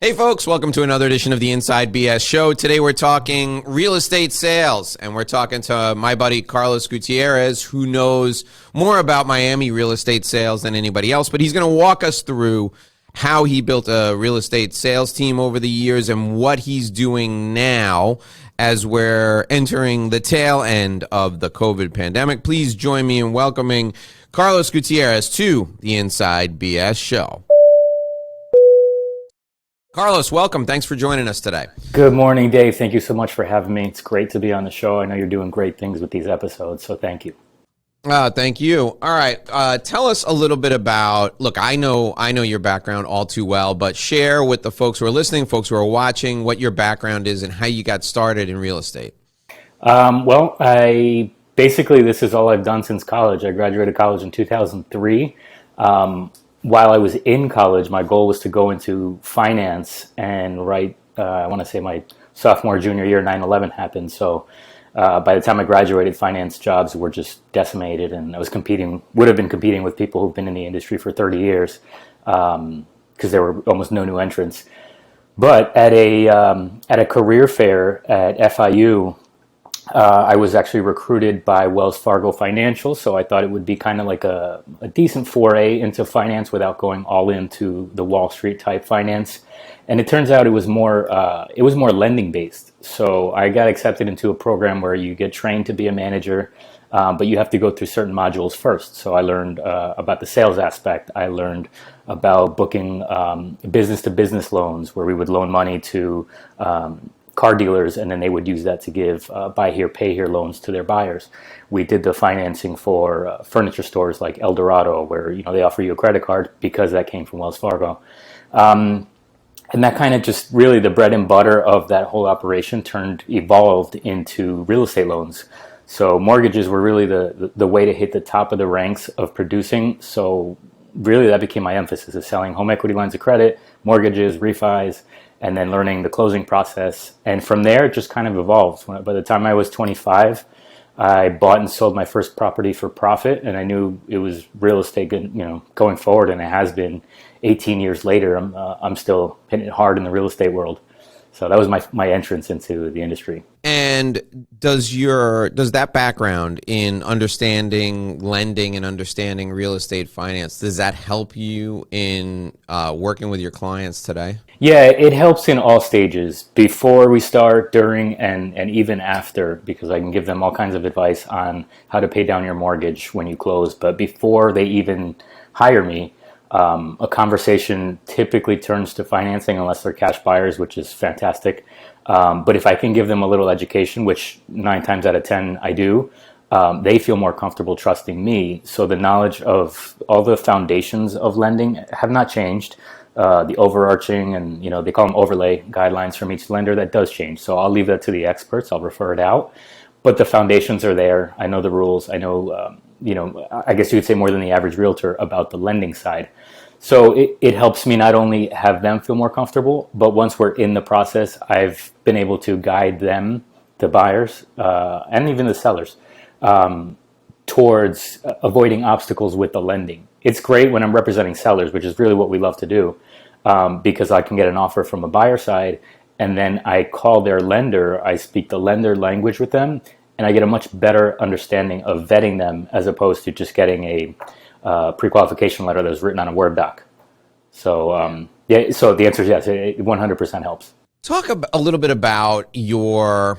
Hey folks, welcome to another edition of the Inside BS Show. Today we're talking real estate sales, and we're talking to my buddy Carlos Gutierrez, who knows more about Miami real estate sales than anybody else, but he's going to walk us through how he built a real estate sales team over the years and what he's doing now as we're entering the tail end of the COVID pandemic. Please join me in welcoming Carlos Gutierrez to the Inside BS Show. Carlos, welcome. Thanks for joining us today. Good morning, Dave. Thank you so much for having me. It's great to be on the show. I know you're doing great things with these episodes, so thank you. Thank you. All right. Tell us a little bit about, look, I know your background all too well, but share with the folks who are listening, folks who are watching, what your background is and how you got started in real estate. This is all I've done since college. I graduated college in 2003. While I was in college, my goal was to go into finance, and I want to say my sophomore, junior year, 9/11 happened. So by the time I graduated, finance jobs were just decimated, and I would have been competing with people who've been in the industry for 30 years because there were almost no new entrants. But at a career fair at FIU, I was actually recruited by Wells Fargo Financial, so I thought it would be kind of like a decent foray into finance without going all into the Wall Street type finance. And it turns out it was more lending based. So I got accepted into a program where you get trained to be a manager, but you have to go through certain modules first. So I learned about the sales aspect. I learned about booking business to business loans, where we would loan money to car dealers, and then they would use that to give buy here, pay here loans to their buyers. We did the financing for furniture stores like El Dorado, where they offer you a credit card because that came from Wells Fargo. And that kind of just really the bread and butter of that whole operation evolved into real estate loans. So mortgages were really the way to hit the top of the ranks of producing. So really that became my emphasis, is selling home equity lines of credit, mortgages, refis, and then learning the closing process. And from there, it just kind of evolved. By the time I was 25, I bought and sold my first property for profit, and I knew it was real estate going forward, and it has been. 18 years later, I'm still hitting it hard in the real estate world. So that was my entrance into the industry. And does that background in understanding lending and understanding real estate finance, does that help you in working with your clients today? Yeah, it helps in all stages, before we start, during, and even after, because I can give them all kinds of advice on how to pay down your mortgage when you close. But before they even hire me, a conversation typically turns to financing, unless they're cash buyers, which is fantastic. But if I can give them a little education, which 9 times out of 10 I do, they feel more comfortable trusting me. So the knowledge of all the foundations of lending have not changed. The overarching and, they call them overlay guidelines from each lender, that does change. So I'll leave that to the experts. I'll refer it out. But the foundations are there. I know the rules. I know, I guess you could say more than the average realtor about the lending side. So it helps me not only have them feel more comfortable, but once we're in the process, I've been able to guide them, the buyers, and even the sellers, towards avoiding obstacles with the lending. It's great when I'm representing sellers, which is really what we love to do, because I can get an offer from a buyer side, and then I call their lender, I speak the lender language with them, and I get a much better understanding of vetting them, as opposed to just getting a pre-qualification letter that was written on a Word doc. So so the answer is yes, it 100% helps. Talk a little bit about your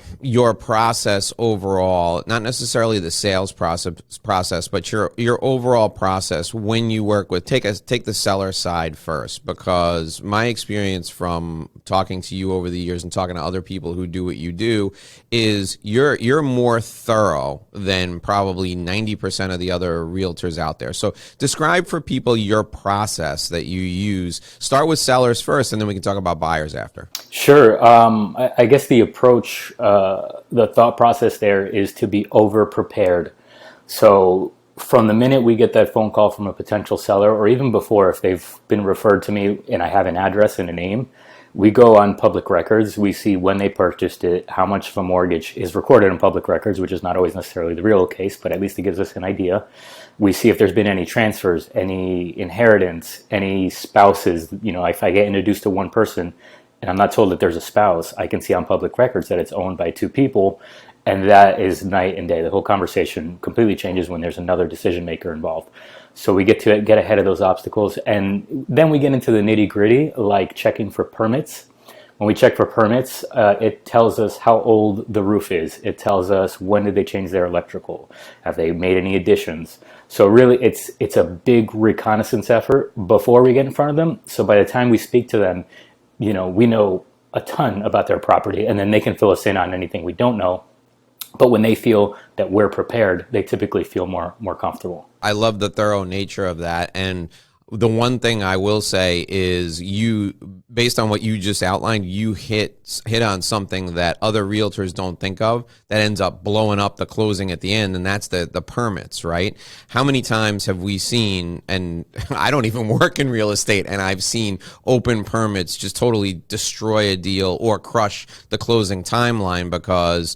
process overall, not necessarily the sales process, but your overall process when you work with, take the seller side first, because my experience from talking to you over the years and talking to other people who do what you do is you're more thorough than probably 90% of the other realtors out there. So describe for people your process that you use. Start with sellers first, and then we can talk about buyers after. Sure. I guess the approach, the thought process there is to be over prepared. So from the minute we get that phone call from a potential seller, or even before, if they've been referred to me and I have an address and a name, we go on public records. We see when they purchased it, how much of a mortgage is recorded in public records, which is not always necessarily the real case, but at least it gives us an idea. We see if there's been any transfers, any inheritance, any spouses. If I get introduced to one person and I'm not told that there's a spouse, I can see on public records that it's owned by two people. And that is night and day. The whole conversation completely changes when there's another decision maker involved. So we get to get ahead of those obstacles. And then we get into the nitty gritty, like checking for permits. When we check for permits, it tells us how old the roof is. It tells us when did they change their electrical. Have they made any additions? So really, it's a big reconnaissance effort before we get in front of them. So by the time we speak to them, we know a ton about their property, and then they can fill us in on anything we don't know. But when they feel that we're prepared, they typically feel more comfortable. I love the thorough nature of that. And the one thing I will say is based on what you just outlined, you hit on something that other realtors don't think of that ends up blowing up the closing at the end, and that's the permits, right? How many times have we seen, and I don't even work in real estate, and I've seen open permits just totally destroy a deal or crush the closing timeline because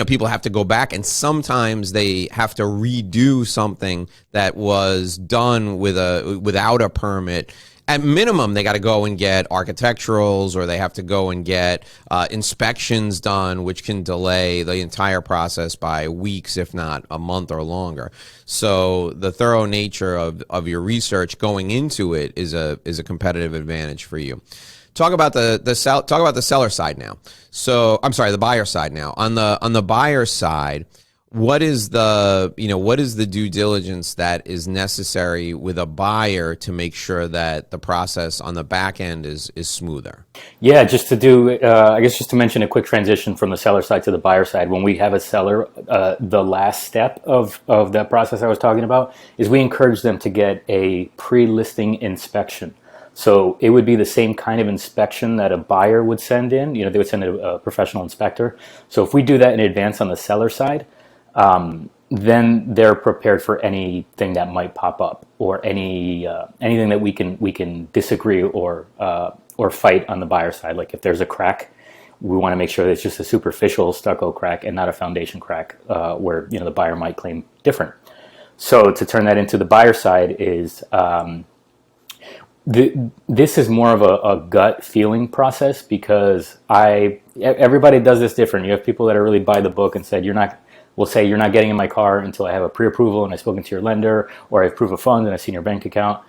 people have to go back, and sometimes they have to redo something that was done without a permit. At minimum, they got to go and get architecturals, or they have to go and get inspections done, which can delay the entire process by weeks, if not a month or longer. So the thorough nature of your research going into it is a competitive advantage for you. Talk about the seller side now. So I'm sorry, the buyer side now. On the buyer side, what is the due diligence that is necessary with a buyer to make sure that the process on the back end is smoother? Yeah, just to mention a quick transition from the seller side to the buyer side. When we have a seller, the last step of that process I was talking about is we encourage them to get a pre-listing inspection. So it would be the same kind of inspection that a buyer would send in. They would send a professional inspector. So if we do that in advance on the seller side, then they're prepared for anything that might pop up, or anything that we can disagree or fight on the buyer side. Like if there's a crack, we want to make sure that it's just a superficial stucco crack and not a foundation crack, where the buyer might claim different. So to turn that into the buyer side is. This is more of a gut feeling process, because everybody does this different. You have people that are really by the book and will say you're not getting in my car until I have a pre-approval and I've spoken to your lender, or I have proof of funds and I've seen your bank account.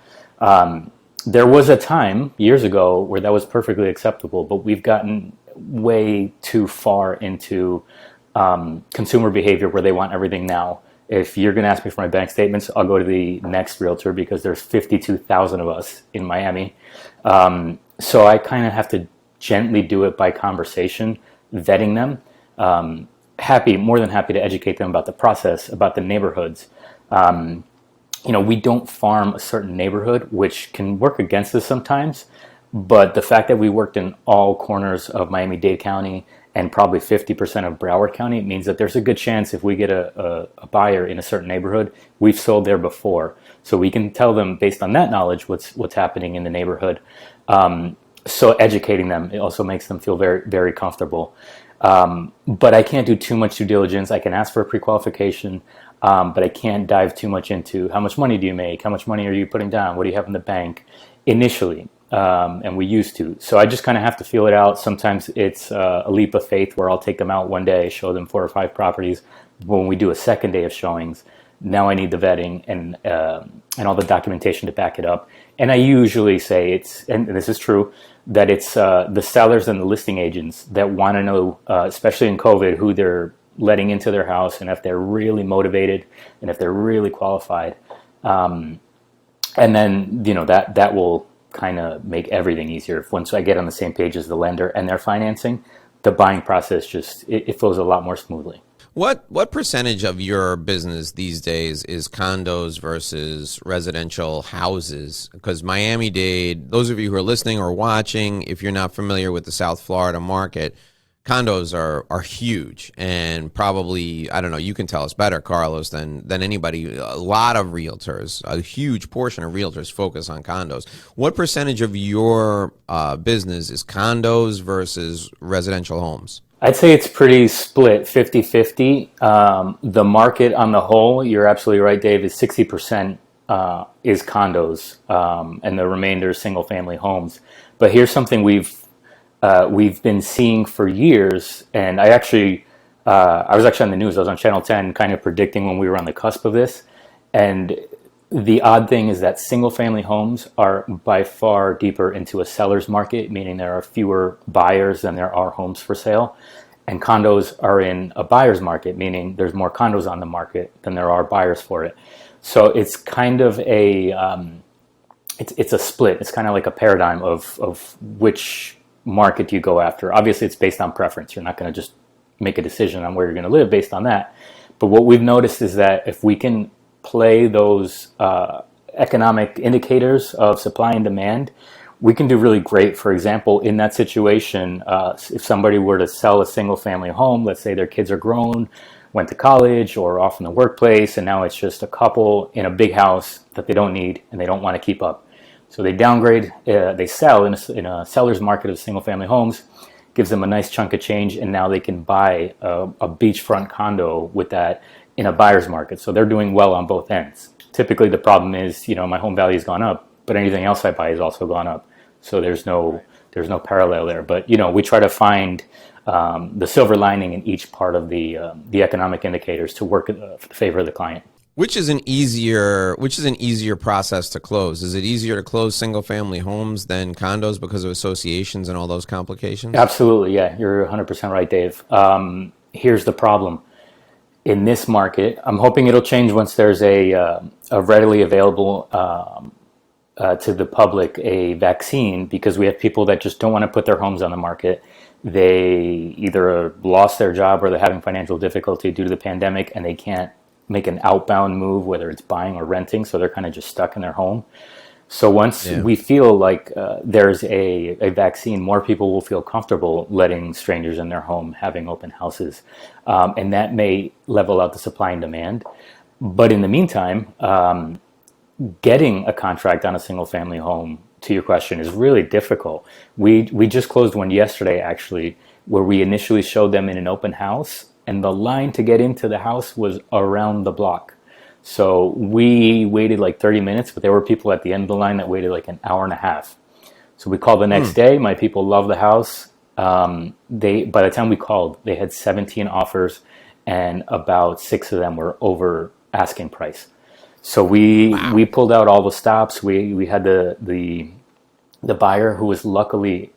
There was a time years ago where that was perfectly acceptable, but we've gotten way too far into consumer behavior where they want everything now. If you're going to ask me for my bank statements, I'll go to the next realtor, because there's 52,000 of us in Miami. So I kind of have to gently do it by conversation, vetting them. More than happy to educate them about the process, about the neighborhoods. We don't farm a certain neighborhood, which can work against us sometimes. But the fact that we worked in all corners of Miami-Dade County and probably 50% of Broward County, it means that there's a good chance if we get a buyer in a certain neighborhood, we've sold there before. So we can tell them based on that knowledge what's happening in the neighborhood. So educating them, it also makes them feel very, very comfortable. But I can't do too much due diligence. I can ask for a pre-qualification, but I can't dive too much into how much money do you make? How much money are you putting down? What do you have in the bank initially? And we used to. So I just kind of have to feel it out. Sometimes it's a leap of faith where I'll take them out one day, show them 4 or 5 properties. When we do a second day of showings, now I need the vetting and all the documentation to back it up. And I usually say and this is true, that it's the sellers and the listing agents that want to know, especially in COVID, who they're letting into their house, and if they're really motivated and if they're really qualified. And then, that will kind of make everything easier. Once I get on the same page as the lender and their financing, the buying process it flows a lot more smoothly. What percentage of your business these days is condos versus residential houses? Because Miami-Dade, those of you who are listening or watching, if you're not familiar with the South Florida market, condos are huge, and probably, I don't know, you can tell us better, Carlos, than anybody. A lot of realtors, a huge portion of realtors focus on condos. What percentage of your business is condos versus residential homes? I'd say it's pretty split, 50-50. The market on the whole, you're absolutely right, Dave, is 60% is condos, and the remainder is single family homes. But here's something we've been seeing for years, and I was actually on the news. I was on Channel 10, kind of predicting when we were on the cusp of this. And the odd thing is that single family homes are by far deeper into a seller's market, meaning there are fewer buyers than there are homes for sale. And condos are in a buyer's market, meaning there's more condos on the market than there are buyers for it. So it's kind of it's a split. It's kind of like a paradigm of which market you go after. Obviously, it's based on preference. You're not going to just make a decision on where you're going to live based on that. But what we've noticed is that if we can play those economic indicators of supply and demand, we can do really great. For example, in that situation, if somebody were to sell a single family home, let's say their kids are grown, went to college or off in the workplace, and now it's just a couple in a big house that they don't need and they don't want to keep up. So they downgrade, they sell in a seller's market of single family homes, gives them a nice chunk of change, and now they can buy a beachfront condo with that in a buyer's market. So they're doing well on both ends. Typically the problem is, my home value has gone up, but anything else I buy has also gone up. So there's no parallel there. But we try to find the silver lining in each part of the economic indicators to work in favor of the client. Which is an easier process to close? Is it easier to close single family homes than condos because of associations and all those complications? Absolutely, yeah. You're 100% right, Dave. Here's the problem. In this market, I'm hoping it'll change once there's a readily available to the public a vaccine, because we have people that just don't want to put their homes on the market. They either lost their job or they're having financial difficulty due to the pandemic, and they can't make an outbound move, whether it's buying or renting, so they're kind of just stuck in their home. So once we feel like there's a vaccine, more people will feel comfortable letting strangers in their home, having open houses, and that may level out the supply and demand. But in the meantime, getting a contract on a single family home, to your question, is really difficult. We just closed one yesterday, actually, where we initially showed them in an open house, and the line to get into the house was around the block. So we waited like 30 minutes, but there were people at the end of the line that waited like an hour and a half. So we called the next day. My people love the house. By the time we called, they had 17 offers, and about 6 of them were over asking price. So we pulled out all the stops. We had the buyer, who was luckily,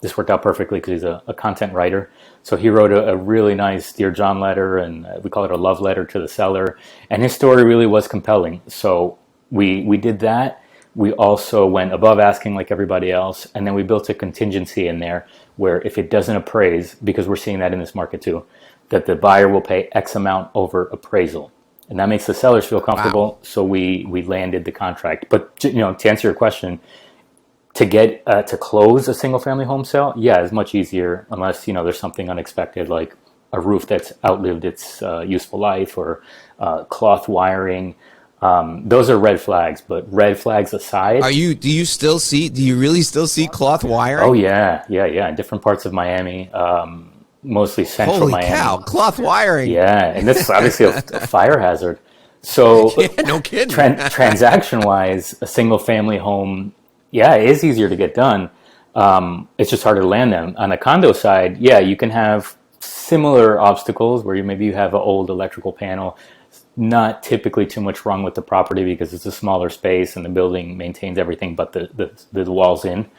this worked out perfectly because he's a content writer. So he wrote a really nice Dear John letter, and we call it a love letter to the seller. And his story really was compelling. So we did that. We also went above asking like everybody else. And then we built a contingency in there where if it doesn't appraise, because we're seeing that in this market too, that the buyer will pay X amount over appraisal. And that makes the sellers feel comfortable. Wow. So we landed the contract. But to answer your question, to get to close a single family home sale, it's much easier, unless there's something unexpected like a roof that's outlived its useful life, or cloth wiring. Those are red flags. But red flags aside, do you really still see cloth wiring? Oh yeah, in different parts of Miami, mostly central Holy Miami. Cow, cloth wiring. Yeah, and this is obviously a fire hazard. So no kidding. Transaction wise, a single family home, it is easier to get done. It's just harder to land them. On the condo side, you can have similar obstacles where maybe you have an old electrical panel. Not typically too much wrong with the property because it's a smaller space and the building maintains everything but the walls in.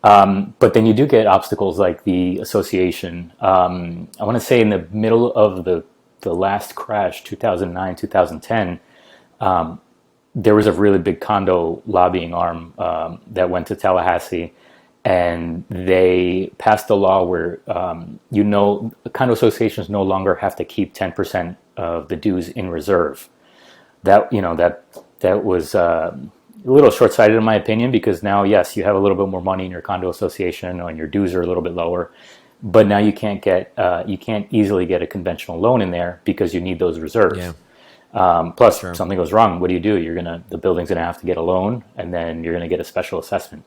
But then you do get obstacles like the association. I want to say in the middle of the last crash, 2009, 2010, there was a really big condo lobbying arm that went to Tallahassee, and they passed a law where condo associations no longer have to keep 10% of the dues in reserve. That was a little short-sighted in my opinion, because now, yes, you have a little bit more money in your condo association and your dues are a little bit lower, but now you can't easily get a conventional loan in there because you need those reserves. Yeah. Plus, if something goes wrong, what do? The building's gonna have to get a loan, and then you're gonna get a special assessment.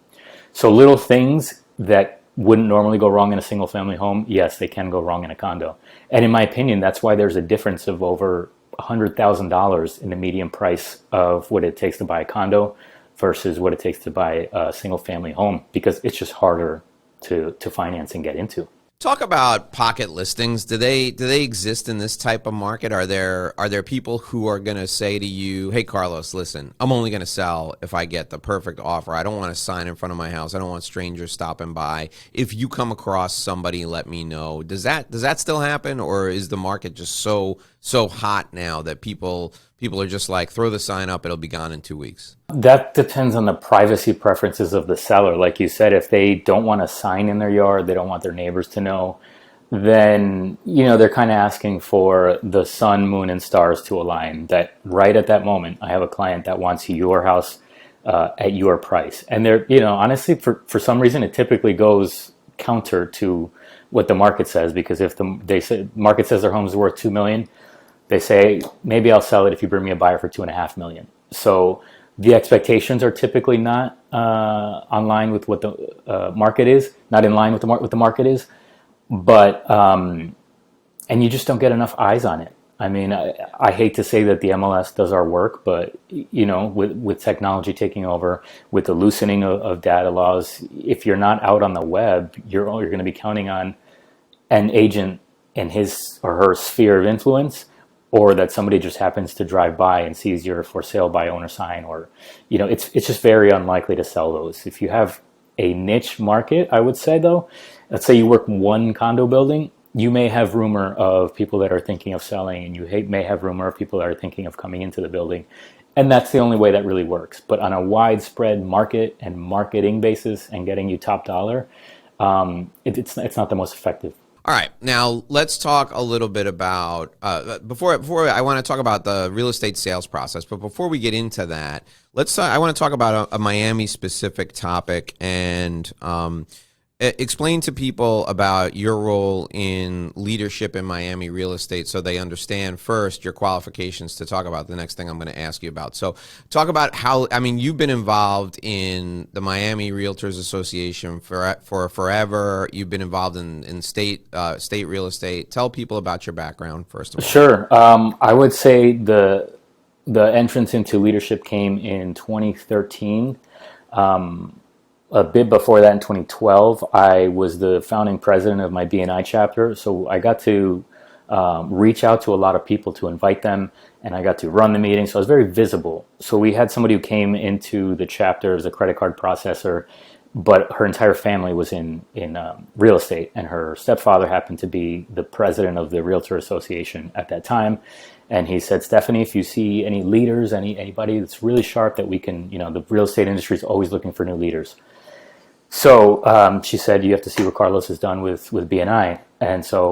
So little things that wouldn't normally go wrong in a single family home, yes, they can go wrong in a condo. And in my opinion, that's why there's a difference of over $100,000 in the median price of what it takes to buy a condo versus what it takes to buy a single family home, because it's just harder to finance and get into. Talk about pocket listings. Do they exist in this type of market? Are there people who are going to say to you, "Hey, Carlos, listen, I'm only going to sell if I get the perfect offer. I don't want a sign in front of my house. I don't want strangers stopping by. If you come across somebody, let me know." Does that still happen, or is the market just so hot now that people are just like, throw the sign up, it'll be gone in 2 weeks? That depends on the privacy preferences of the seller. Like you said, if they don't want a sign in their yard, they don't want their neighbors to know, then, they're kind of asking for the sun, moon, and stars to align. That right at that moment, I have a client that wants your house at your price. And they're, honestly, for some reason, it typically goes counter to what the market says, because if they say market says their home is worth $2 million, they say, maybe I'll sell it if you bring me a buyer for $2.5 million. So the expectations are typically not online with what the market is, not in line with what the market is, but and you just don't get enough eyes on it. I mean, I hate to say that the MLS does our work, but with technology taking over, with the loosening of data laws, if you're not out on the web, you're going to be counting on an agent in his or her sphere of influence, or that somebody just happens to drive by and sees your for sale by owner sign, or, it's just very unlikely to sell those. If you have a niche market, I would say though, let's say you work one condo building, you may have rumor of people that are thinking of selling, and you may have rumor of people that are thinking of coming into the building. And that's the only way that really works. But on a widespread market and marketing basis and getting you top dollar, it's not the most effective. All right, now let's talk a little bit about before I want to talk about the real estate sales process. But before we get into that, I want to talk about a Miami specific topic, and explain to people about your role in leadership in Miami real estate, so they understand first your qualifications to talk about the next thing I'm going to ask you about. So talk about how, you've been involved in the Miami Realtors Association for forever. You've been involved in state real estate. Tell people about your background first of all. Sure. I would say the entrance into leadership came in 2013. A bit before that, in 2012, I was the founding president of my BNI chapter. So I got to reach out to a lot of people to invite them, and I got to run the meeting. So I was very visible. So we had somebody who came into the chapter as a credit card processor, but her entire family was in real estate, and her stepfather happened to be the president of the Realtor Association at that time. And he said, "Stephanie, if you see any leaders, anybody that's really sharp that we can, the real estate industry is always looking for new leaders." So she said, "You have to see what Carlos has done with BNI." And so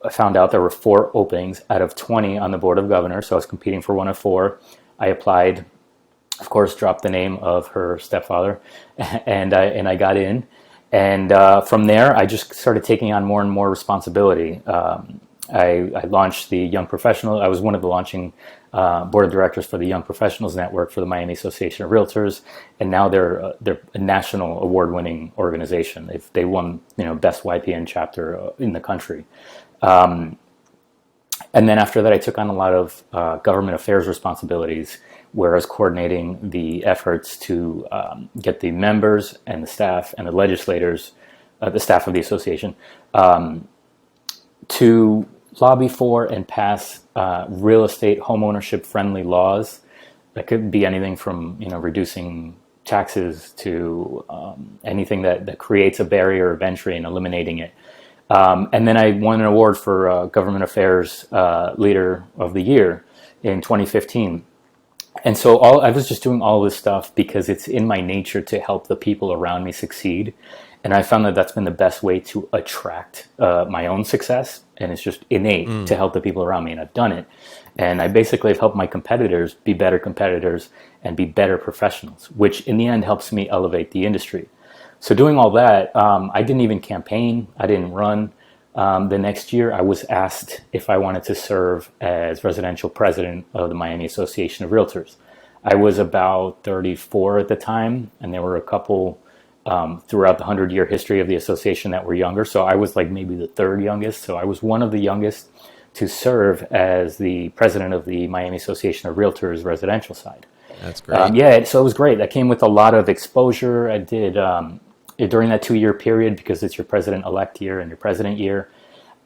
I found out there were 4 openings out of 20 on the board of governors. So I was competing for one of 4. I applied, of course, dropped the name of her stepfather, and I got in. And from there, I just started taking on more and more responsibility. I launched the Young Professional. I was one of the launching board of directors for the Young Professionals Network for the Miami Association of Realtors, and now they're a national award-winning organization. They won best YPN chapter in the country. And then after that, I took on a lot of government affairs responsibilities, where I was coordinating the efforts to get the members and the staff and the legislators, the staff of the association, to lobby for and pass real estate homeownership friendly laws. That could be anything from reducing taxes to anything that creates a barrier of entry and eliminating it. And then I won an award for Government Affairs Leader of the Year in 2015. And so I was just doing all this stuff because it's in my nature to help the people around me succeed. And I found that that's been the best way to attract my own success. And it's just innate to help the people around me. And I've done it. And I basically have helped my competitors be better competitors and be better professionals, which in the end helps me elevate the industry. So doing all that, I didn't even campaign. I didn't run. The next year, I was asked if I wanted to serve as residential president of the Miami Association of Realtors. I was about 34 at the time, and there were a couple throughout the 100-year history of the association that were younger. So I was like maybe the third youngest. So I was one of the youngest to serve as the president of the Miami Association of Realtors residential side. That's great. Yeah, so it was great. That came with a lot of exposure. I did during that 2-year period, because it's your president-elect year and your president year.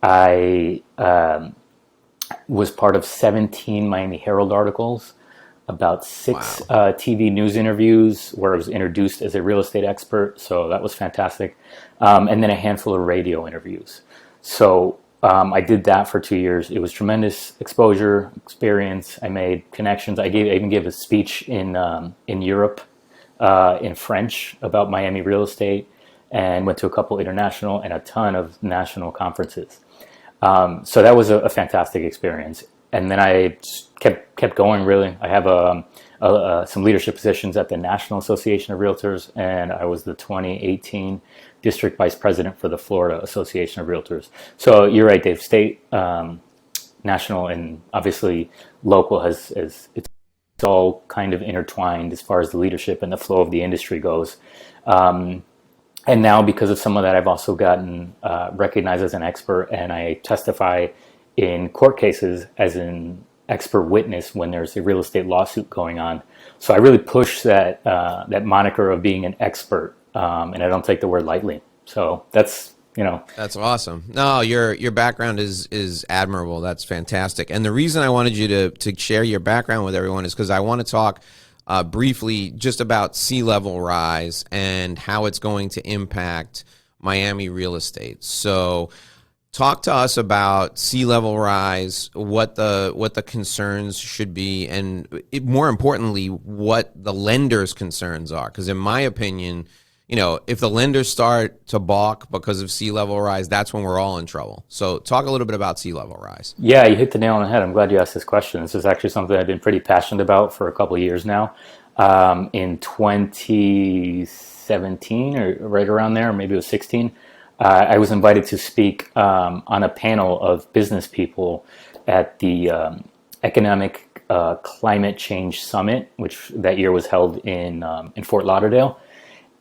I was part of 17 Miami Herald articles, about 6 TV news interviews where I was introduced as a real estate expert. So that was fantastic. And then a handful of radio interviews. So I did that for 2 years. It was tremendous exposure, experience. I made connections. I even gave a speech in Europe in French about Miami real estate, and went to a couple international and a ton of national conferences. So that was a fantastic experience. And then I kept going, really. I have some leadership positions at the National Association of Realtors, and I was the 2018 District Vice President for the Florida Association of Realtors. So you're right, Dave. State, national, and obviously local it's all kind of intertwined as far as the leadership and the flow of the industry goes. And now, because of some of that, I've also gotten recognized as an expert, and I testify in court cases as an expert witness when there's a real estate lawsuit going on. So I really push that moniker of being an expert, and I don't take the word lightly. So that's That's awesome. No, your background is admirable. That's fantastic. And the reason I wanted you to share your background with everyone is because I want to talk briefly just about sea level rise and how it's going to impact Miami real estate. So talk to us about sea level rise, what the concerns should be, and more importantly, what the lenders' concerns are. Because in my opinion, if the lenders start to balk because of sea level rise, that's when we're all in trouble. So talk a little bit about sea level rise. Yeah, you hit the nail on the head. I'm glad you asked this question. This is actually something I've been pretty passionate about for a couple of years now. In 2017, or right around there, or maybe it was 16, I was invited to speak on a panel of business people at the Economic Climate Change Summit, which that year was held in Fort Lauderdale.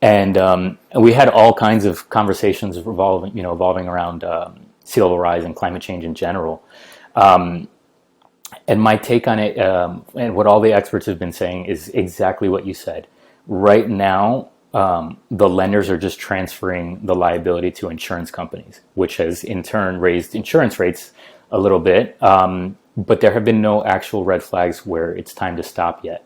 And we had all kinds of conversations revolving around sea level rise and climate change in general. And my take on it, and what all the experts have been saying, is exactly what you said. Right now, the lenders are just transferring the liability to insurance companies, which has in turn raised insurance rates a little bit. But there have been no actual red flags where it's time to stop yet.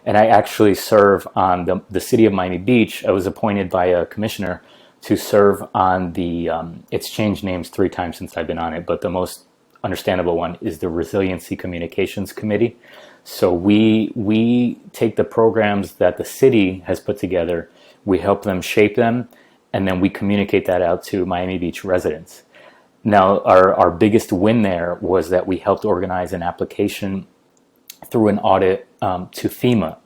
And I actually serve on the city of Miami Beach. I was appointed by a commissioner to serve on the, it's changed names 3 times since I've been on it, but the most understandable one is the Resiliency Communications Committee. So we take the programs that the city has put together, we help them shape them, and then we communicate that out to Miami Beach residents. Now, our biggest win there was that we helped organize an application through an audit to FEMA.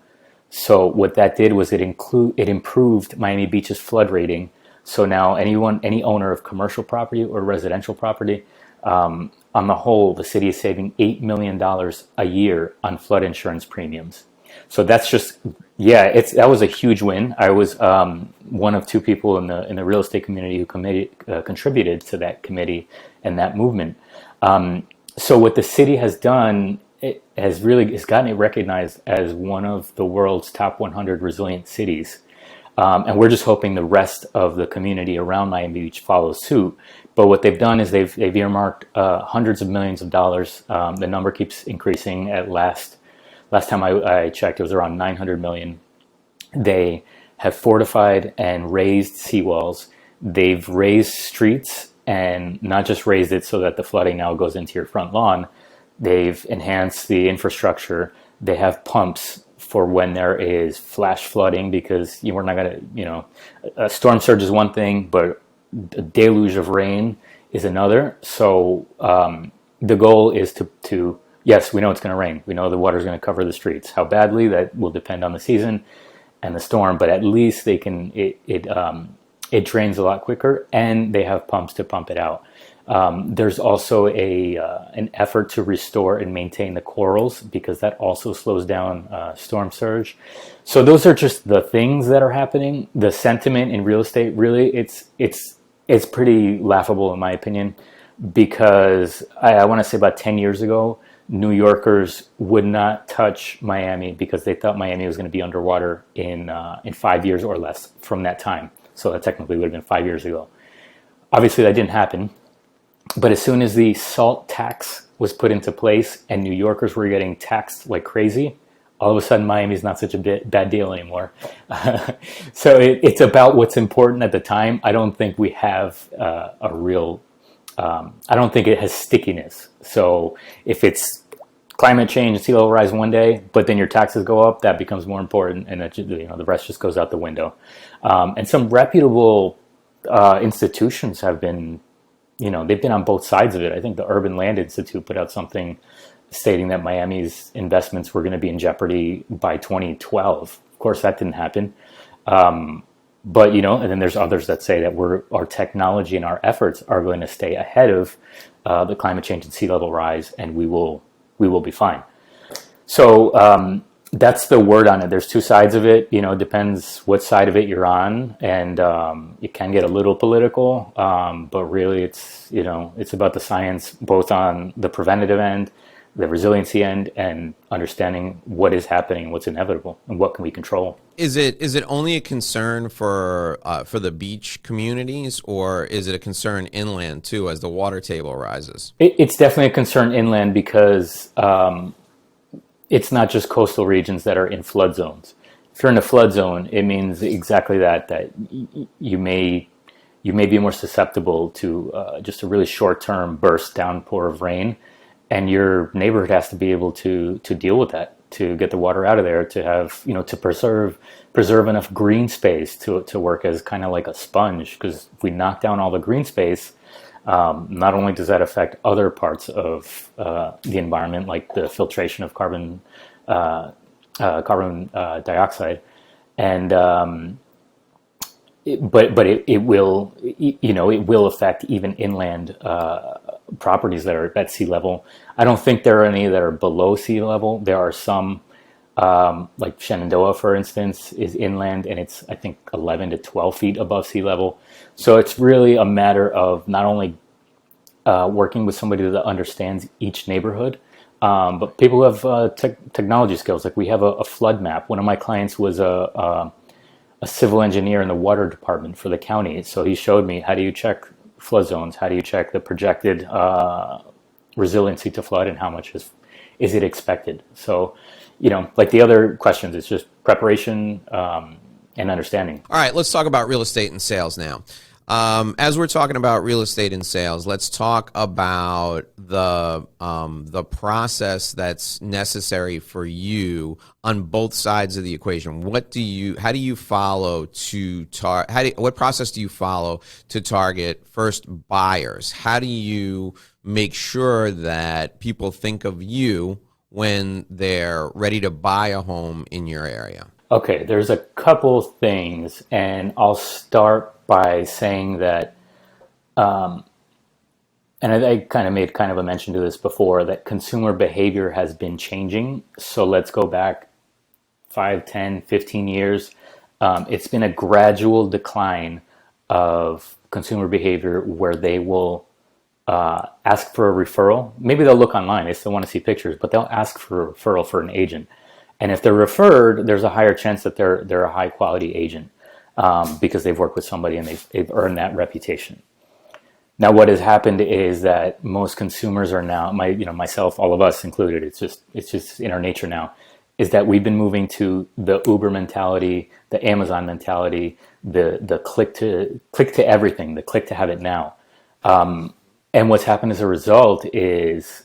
So what that did was it improved Miami Beach's flood rating. So now any owner of commercial property or residential property, on the whole, the city is saving $8 million a year on flood insurance premiums. So that's just, that was a huge win. I was one of 2 people in the real estate community who contributed to that committee and that movement. So what the city has done, it has gotten it recognized as one of the world's top 100 resilient cities. And we're just hoping the rest of the community around Miami Beach follows suit. But what they've done is they've earmarked hundreds of millions of dollars. The number keeps increasing. At last time I checked, it was around 900 million. They have fortified and raised seawalls. They've raised streets, and not just raised it so that the flooding now goes into your front lawn. They've enhanced the infrastructure. They have pumps for when there is flash flooding, because we're not going to, a storm surge is one thing, but a deluge of rain is another. So the goal is to yes, we know it's going to rain. We know the water is going to cover the streets. How badly, that will depend on the season and the storm, but at least it drains a lot quicker, and they have pumps to pump it out. There's also an effort to restore and maintain the corals because that also slows down storm surge. So those are just the things that are happening. The sentiment in real estate, really, it's pretty laughable in my opinion, because I want to say about 10 years ago, New Yorkers would not touch Miami because they thought Miami was going to be underwater in 5 years or less from that time. So that technically would have been 5 years ago. Obviously, that didn't happen. But as soon as the salt tax was put into place and New Yorkers were getting taxed like crazy, all of a sudden Miami's not such a bad deal anymore. So it's about what's important at the time. I don't think we have a real, I don't think it has stickiness. So if it's climate change and sea level rise one day, but then your taxes go up, that becomes more important, and that, the rest just goes out the window. And some reputable institutions have been, they've been on both sides of it. I think the Urban Land Institute put out something stating that Miami's investments were going to be in jeopardy by 2012. Of course, that didn't happen. But, and then there's others that say that our technology and our efforts are going to stay ahead of the climate change and sea level rise, and we will be fine. So that's the word on it. There's two sides of it. It depends what side of it you're on, and it can get a little political. But really, it's about the science, both on the preventative end, the resiliency end, and understanding what is happening, what's inevitable, and what can we control. Is it only a concern for the beach communities, or is it a concern inland too as the water table rises? It's definitely a concern inland because it's not just coastal regions that are in flood zones. If you're in a flood zone, it means exactly that you may be more susceptible to just a really short-term burst downpour of rain, and your neighborhood has to be able to deal with that, to get the water out of there, to have, to preserve enough green space to work as kind of like a sponge. Because if we knock down all the green space, not only does that affect other parts of the environment, like the filtration of carbon dioxide, and it will affect even inland properties that are at sea level. I don't think there are any that are below sea level. There are some, like Shenandoah, for instance, is inland, and it's, I think, 11 to 12 feet above sea level. So it's really a matter of not only working with somebody that understands each neighborhood, but people who have technology skills. Like we have a flood map. One of my clients was a civil engineer in the water department for the county. So he showed me, how do you check flood zones? How do you check the projected resiliency to flood, and how much is it expected? So, like the other questions, it's just preparation and understanding. All right, let's talk about real estate and sales now. As we're talking about real estate and sales, let's talk about the process that's necessary for you on both sides of the equation. How do you follow to what process do you follow to target first buyers? How do you make sure that people think of you when they're ready to buy a home in your area? Okay, there's a couple things, and I'll start by saying that, and I kind of made kind of a mention to this before, that consumer behavior has been changing. So let's go back 5, 10, 15 years. It's been a gradual decline of consumer behavior where they will ask for a referral. Maybe they'll look online, they still want to see pictures, but they'll ask for a referral for an agent. And if they're referred, there's a higher chance that they're a high quality agent. Because they've worked with somebody and they've earned that reputation. Now, what has happened is that most consumers are now, myself, all of us included, it's just in our nature now, is that we've been moving to the Uber mentality, the Amazon mentality, the click to everything, the click to have it now. And what's happened as a result is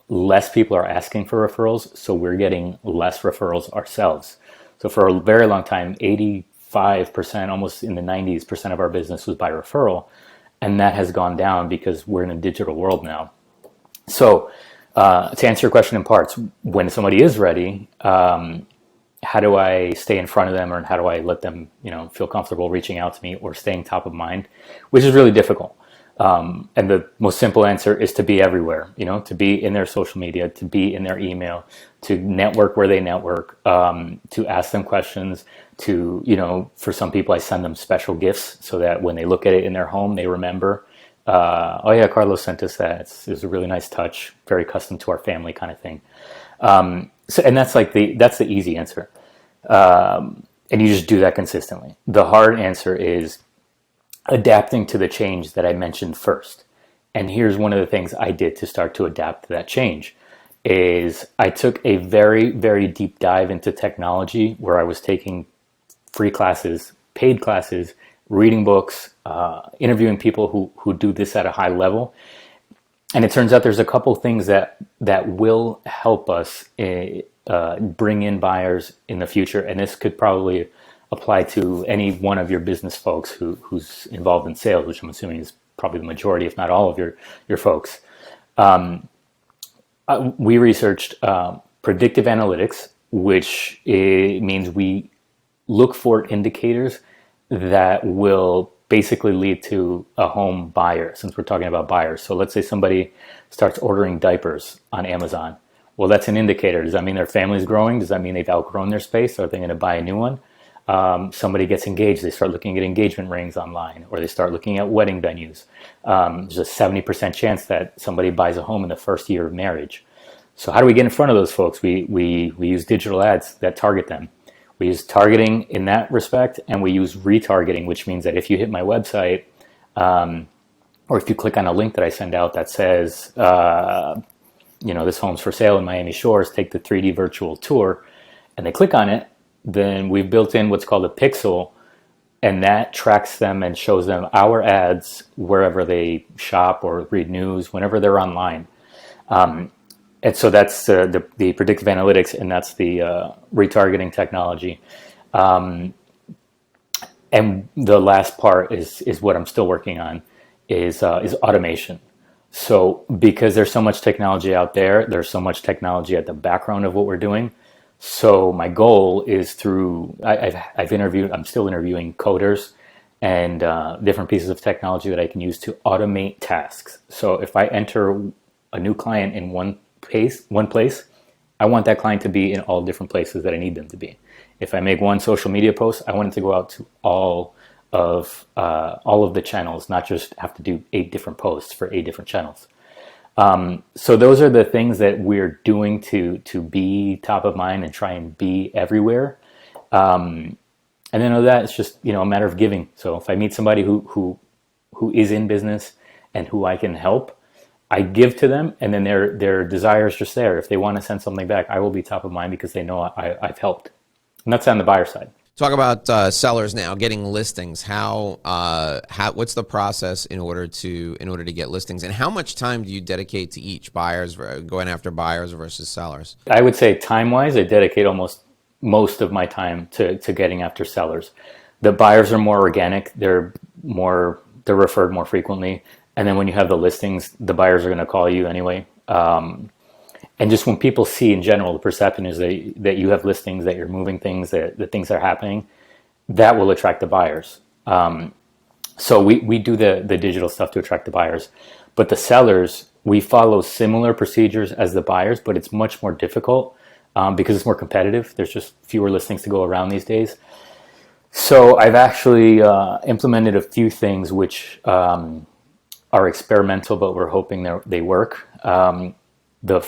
less people are asking for referrals, so we're getting less referrals ourselves. So for a very long time, 85%, almost in the 90s% of our business was by referral, and that has gone down because we're in a digital world now. So to answer your question in parts, when somebody is ready, how do I stay in front of them, or how do I let them feel comfortable reaching out to me or staying top of mind, which is really difficult. And the most simple answer is to be everywhere, to be in their social media, to be in their email, to network where they network, to ask them questions, to, for some people, I send them special gifts so that when they look at it in their home, they remember, oh yeah, Carlos sent us that. It was a really nice touch, very custom to our family kind of thing. And that's that's the easy answer. And you just do that consistently. The hard answer is adapting to the change that I mentioned first. And here's one of the things I did to start to adapt to that change is I took a very, very deep dive into technology where I was taking free classes, paid classes, reading books, interviewing people who do this at a high level. And it turns out there's a couple things that will help us bring in buyers in the future. And this could probably apply to any one of your business folks who's involved in sales, which I'm assuming is probably the majority, if not all of your folks. We researched predictive analytics, which means we look for indicators that will basically lead to a home buyer, since we're talking about buyers. So let's say somebody starts ordering diapers on Amazon. Well, that's an indicator. Does that mean their family's growing? Does that mean they've outgrown their space? Are they going to buy a new one? Somebody gets engaged. They start looking at engagement rings online, or they start looking at wedding venues. There's a 70% chance that somebody buys a home in the first year of marriage. So how do we get in front of those folks? We use digital ads that target them. We use targeting in that respect, and we use retargeting, which means that if you hit my website, or if you click on a link that I send out that says, this home's for sale in Miami Shores, take the 3D virtual tour, and they click on it, then we've built in what's called a pixel, and that tracks them and shows them our ads wherever they shop or read news, whenever they're online. And so that's the predictive analytics, and that's the retargeting technology. And the last part is what I'm still working on, is automation. So because there's so much technology out there, there's so much technology at the background of what we're doing. So my goal is I'm still interviewing coders and different pieces of technology that I can use to automate tasks. So if I enter a new client in one place, I want that client to be in all different places that I need them to be. If I make one social media post, I want it to go out to all of the channels, not just have to do 8 different posts for 8 different channels. So those are the things that we're doing to be top of mind and try and be everywhere. And then other than that, it's just, a matter of giving. So if I meet somebody who is in business and who I can help, I give to them, and then their desire is just there. If they want to send something back, I will be top of mind because they know I've helped. And that's on the buyer side. Talk about sellers now getting listings. What's the process in order to get listings, and how much time do you dedicate to each, buyers going after buyers versus sellers? I would say time-wise, I dedicate almost most of my time to getting after sellers. The buyers are more organic. They're referred more frequently. And then when you have the listings, the buyers are going to call you anyway. And just when people see in general, the perception is that you have listings, that you're moving things, that things are happening, that will attract the buyers. So we do the digital stuff to attract the buyers. But the sellers, we follow similar procedures as the buyers, but it's much more difficult because it's more competitive. There's just fewer listings to go around these days. So I've actually implemented a few things which are experimental, but we're hoping they work. The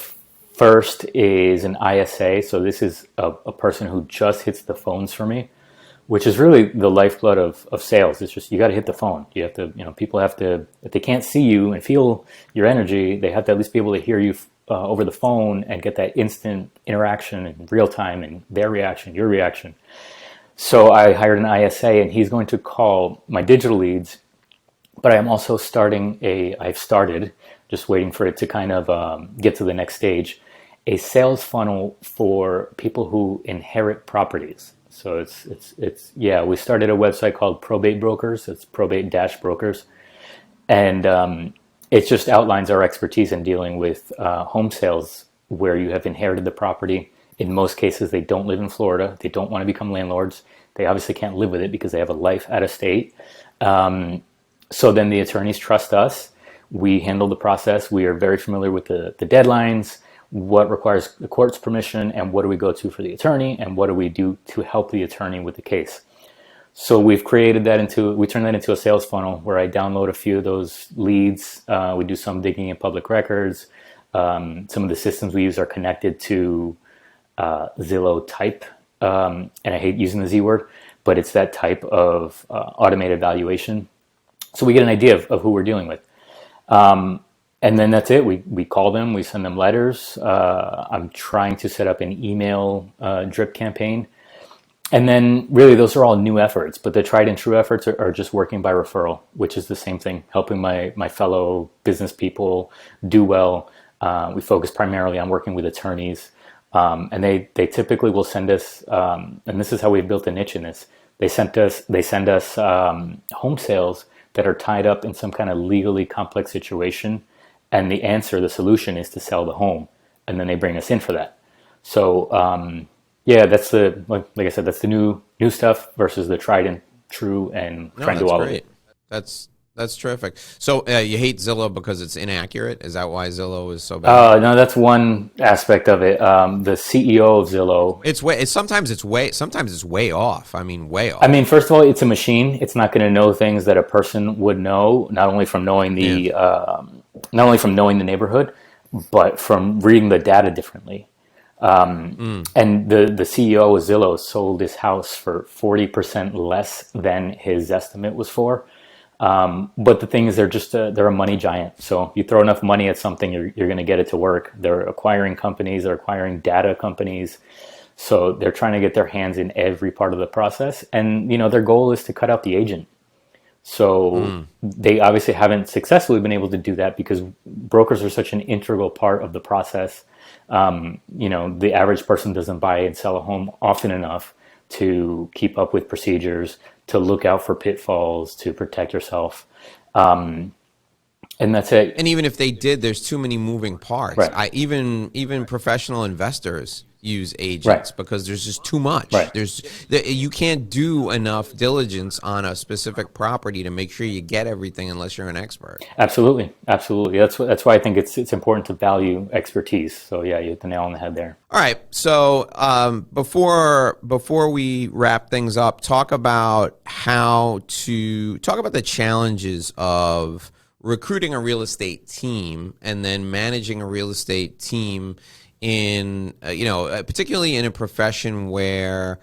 first is an ISA. So this is a person who just hits the phones for me, which is really the lifeblood of sales. It's just, you got to hit the phone. You have to, people have to, if they can't see you and feel your energy, they have to at least be able to hear you over the phone and get that instant interaction in real time and their reaction, your reaction. So I hired an ISA, and he's going to call my digital leads. But I'm also I've started, just waiting for it to kind of get to the next stage, a sales funnel for people who inherit properties. So we started a website called Probate Brokers. It's probate-brokers. And it just outlines our expertise in dealing with home sales where you have inherited the property. In most cases, they don't live in Florida. They don't want to become landlords. They obviously can't live with it because they have a life out of state. So then the attorneys trust us. We handle the process. We are very familiar with the deadlines, what requires the court's permission, and what do we go to for the attorney, and what do we do to help the attorney with the case. So we turned that into a sales funnel where I download a few of those leads. We do some digging in public records. Some of the systems we use are connected to Zillow type. And I hate using the Z word, but it's that type of automated valuation. So we get an idea of who we're dealing with. And then that's it. We call them, we send them letters. I'm trying to set up an email drip campaign. And then really those are all new efforts, but the tried and true efforts are just working by referral, which is the same thing, helping my fellow business people do well. We focus primarily on working with attorneys. And they typically will send us, and this is how we've built a niche in this. They send us home sales that are tied up in some kind of legally complex situation. And the solution is to sell the home. And then they bring us in for that. So, yeah, that's like I said, that's the new stuff versus the tried and true and trying to do all of it. That's terrific. So you hate Zillow because it's inaccurate? Is that why Zillow is so bad? No, that's one aspect of it. The CEO of Zillow. Sometimes it's way off. I mean, way off. I mean, first of all, it's a machine. It's not going to know things that a person would know, not only from knowing the neighborhood, but from reading the data differently. And the CEO of Zillow sold his house for 40% less than his estimate was for. But the thing is, they're a money giant. So you throw enough money at something, you're going to get it to work. They're acquiring companies, they're acquiring data companies. So they're trying to get their hands in every part of the process. And, their goal is to cut out the agent. So they obviously haven't successfully been able to do that because brokers are such an integral part of the process. The average person doesn't buy and sell a home often enough to keep up with procedures, to look out for pitfalls, to protect yourself. And that's it. And even if they did, there's too many moving parts. Right. Even professional investors use agents because there's just too much. Right. You can't do enough diligence on a specific property to make sure you get everything unless you're an expert. Absolutely. That's why I think it's important to value expertise. So yeah, you hit the nail on the head there. All right. So before we wrap things up, talk about the challenges of recruiting a real estate team and then managing a real estate team in, particularly in a profession where,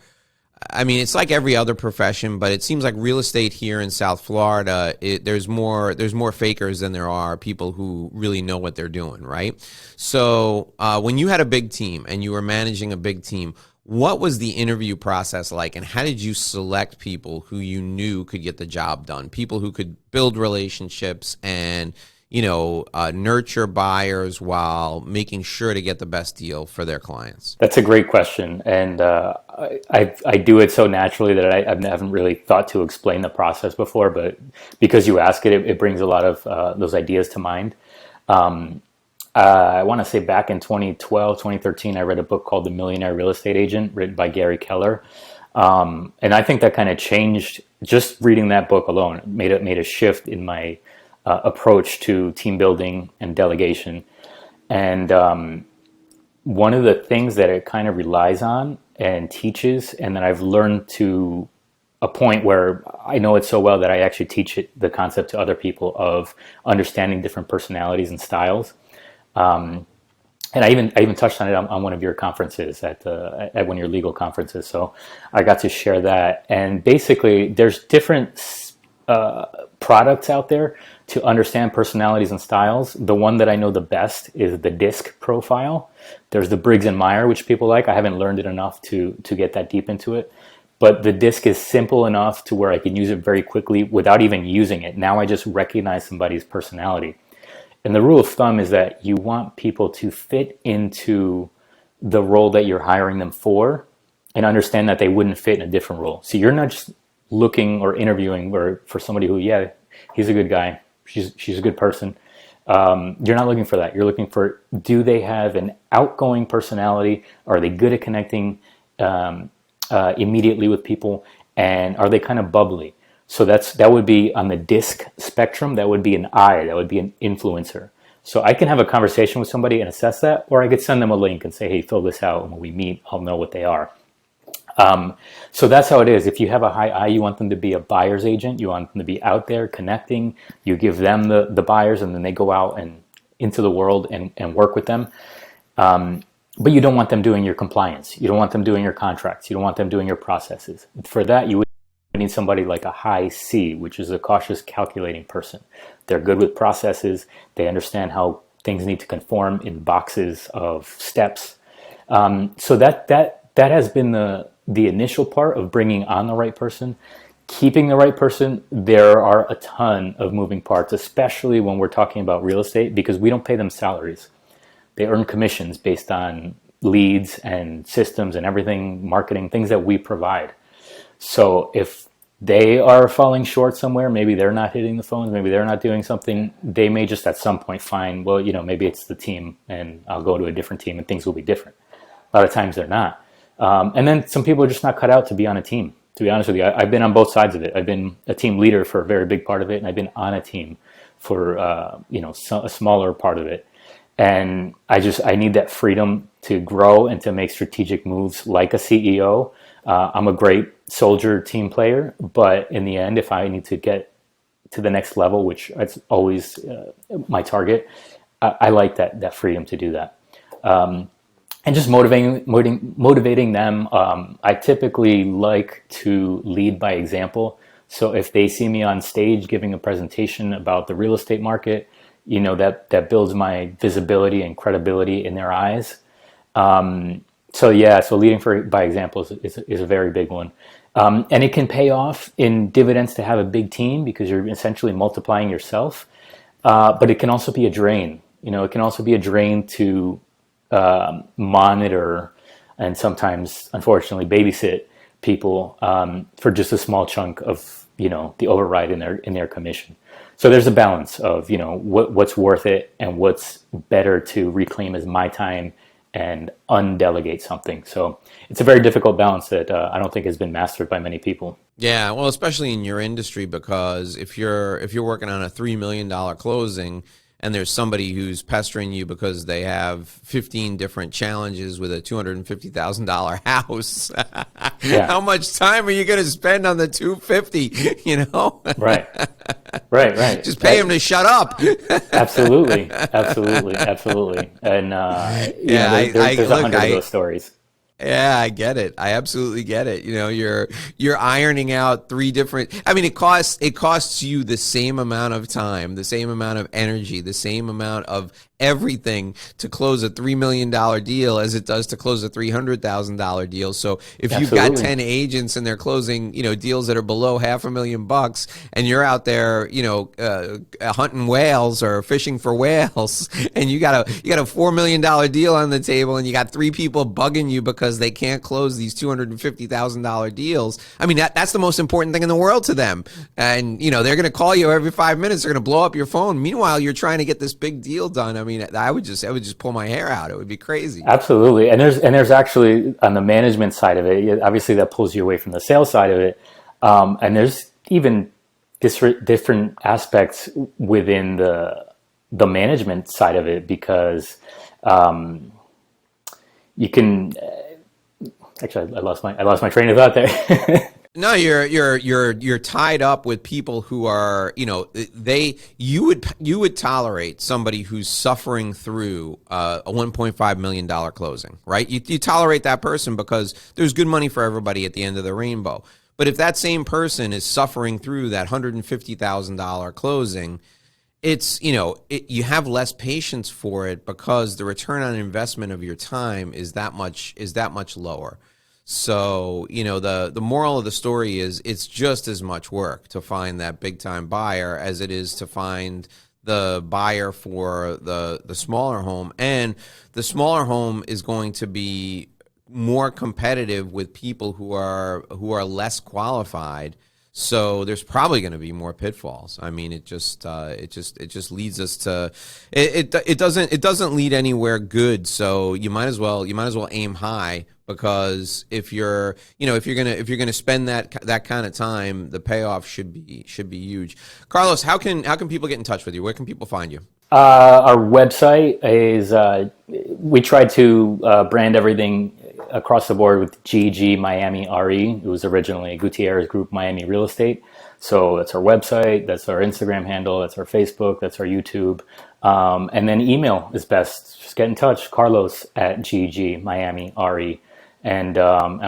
I mean, it's like every other profession, but it seems like real estate here in South Florida, there's more fakers than there are people who really know what they're doing, right? So when you had a big team and you were managing a big team, what was the interview process like, and how did you select people who you knew could get the job done, people who could build relationships and nurture buyers while making sure to get the best deal for their clients? That's a great question. And I do it so naturally that I haven't really thought to explain the process before, but because you ask it brings a lot of those ideas to mind. I want to say back in 2012, 2013, I read a book called The Millionaire Real Estate Agent, written by Gary Keller. And I think that kind of changed, just reading that book alone, made a shift in my approach to team building and delegation. And one of the things that it kind of relies on and teaches, and that I've learned to a point where I know it so well that I actually teach the concept to other people of understanding different personalities and styles. And I even touched on it on one of your conferences at one of your legal conferences. So I got to share that. And basically, there's different products out there to understand personalities and styles. The one that I know the best is the DISC profile. There's the Briggs and Meyer, which people like. I haven't learned it enough to get that deep into it. But the DISC is simple enough to where I can use it very quickly without even using it. Now I just recognize somebody's personality. And the rule of thumb is that you want people to fit into the role that you're hiring them for and understand that they wouldn't fit in a different role. So you're not just looking or interviewing for somebody who, yeah, he's a good guy, she's a good person. You're not looking for that. You're looking for, do they have an outgoing personality? Are they good at connecting immediately with people? And are they kind of bubbly? So that would be on the disc spectrum. That would be an I. That would be an influencer. So I can have a conversation with somebody and assess that, or I could send them a link and say, hey, fill this out. And when we meet, I'll know what they are. So that's how it is. If you have a high I, you want them to be a buyer's agent. You want them to be out there connecting. You give them the buyers, and then they go out and into the world and work with them. But you don't want them doing your compliance. You don't want them doing your contracts. You don't want them doing your processes. For that, you would need somebody like a high C, which is a cautious, calculating person. They're good with processes. They understand how things need to conform in boxes of steps. So that has been the initial part of bringing on the right person. Keeping the right person, there are a ton of moving parts, especially when we're talking about real estate, because we don't pay them salaries. They earn commissions based on leads and systems and everything, marketing, things that we provide. So if they are falling short somewhere, maybe they're not hitting the phones, maybe they're not doing something, they may just at some point find, well, maybe it's the team and I'll go to a different team and things will be different. A lot of times they're not. And then some people are just not cut out to be on a team. To be honest with you, I've been on both sides of it. I've been a team leader for a very big part of it, and I've been on a team for a smaller part of it. And I need that freedom to grow and to make strategic moves like a CEO. I'm a great soldier team player, but in the end, if I need to get to the next level, which is always my target, I like that freedom to do that. And just motivating them. I typically like to lead by example. So if they see me on stage giving a presentation about the real estate market, that builds my visibility and credibility in their eyes. So leading by example is a very big one. And it can pay off in dividends to have a big team because you're essentially multiplying yourself. But it can also be a drain. It can also be a drain to monitor and sometimes, unfortunately, babysit people for just a small chunk of the override in their commission. So there's a balance of what's worth it and what's better to reclaim as my time and undelegate something. So it's a very difficult balance that I don't think has been mastered by many people. Yeah, well, especially in your industry, because if you're working on a $3 million closing, and there's somebody who's pestering you because they have 15 different challenges with a $250,000 house. Yeah. How much time are you going to spend on the 250? Right. Just pay him to shut up. Absolutely. And there's 100 of those stories. Yeah, I get it. I absolutely get it. You're ironing out three different. I mean, it costs you the same amount of time, the same amount of energy, the same amount of everything to close a $3 million deal as it does to close a $300,000 deal. So if you've got 10 agents and they're closing, deals that are below $500,000, and you're out there, hunting whales or fishing for whales, and you got a $4 million deal on the table, and you got three people bugging you because they can't close these $250,000 deals. I mean, that's the most important thing in the world to them. And, they're going to call you every 5 minutes. They're going to blow up your phone. Meanwhile, you're trying to get this big deal done. I mean, I would just pull my hair out. It would be crazy. Absolutely. And there's actually on the management side of it, obviously that pulls you away from the sales side of it. And there's even different aspects within the management side of it, because you can actually I lost my train of thought there. No, you're tied up with people who are, you would tolerate somebody who's suffering through a $1.5 million closing, right? You tolerate that person because there's good money for everybody at the end of the rainbow. But if that same person is suffering through that $150,000 closing, it's, you have less patience for it because the return on investment of your time is that much lower. So, the moral of the story is it's just as much work to find that big time buyer as it is to find the buyer for the smaller home. And the smaller home is going to be more competitive with people who are less qualified. So there's probably going to be more pitfalls. I mean, it just leads us to it doesn't lead anywhere good. So you might as well aim high, because if you're gonna spend that kind of time, the payoff should be huge. Carlos, how can people get in touch with you? Where can people find you? Our website is, we tried to brand everything across the board with GG Miami RE. It was originally Gutierrez Group Miami Real Estate. So that's our website, that's our Instagram handle, that's our Facebook, that's our YouTube. And then email is best. Just get in touch, Carlos at GG Miami RE. And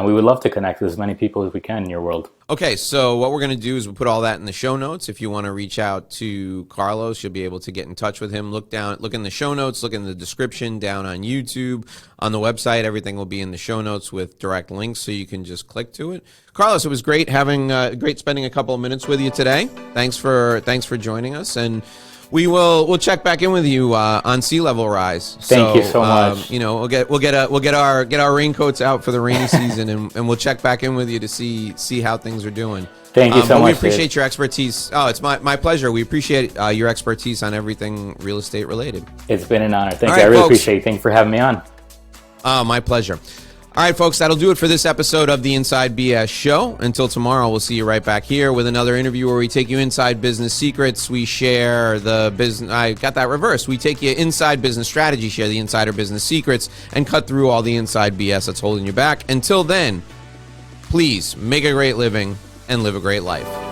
we would love to connect with as many people as we can in your world. Okay, so what we're going to do is we'll put all that in the show notes. If you want to reach out to Carlos, you'll be able to get in touch with him. Look in the show notes, look in the description down on YouTube, on the website. Everything will be in the show notes with direct links, so you can just click to it. Carlos, it was great great spending a couple of minutes with you today. Thanks for joining us, and we'll check back in with you on Sea Level Rise. Thank you so much. We'll get our raincoats out for the rainy season, and we'll check back in with you to see how things are doing. Thank you so much. We appreciate your expertise. Oh, it's my pleasure. We appreciate your expertise on everything real estate related. It's been an honor. Thank you. I really appreciate it. Thank you for having me on. My pleasure. All right, folks, that'll do it for this episode of the Inside BS Show. Until tomorrow, we'll see you right back here with another interview where we take you inside business secrets. We share the business. I got that reversed. We take you inside business strategy, share the insider business secrets, and cut through all the inside BS that's holding you back. Until then, please make a great living and live a great life.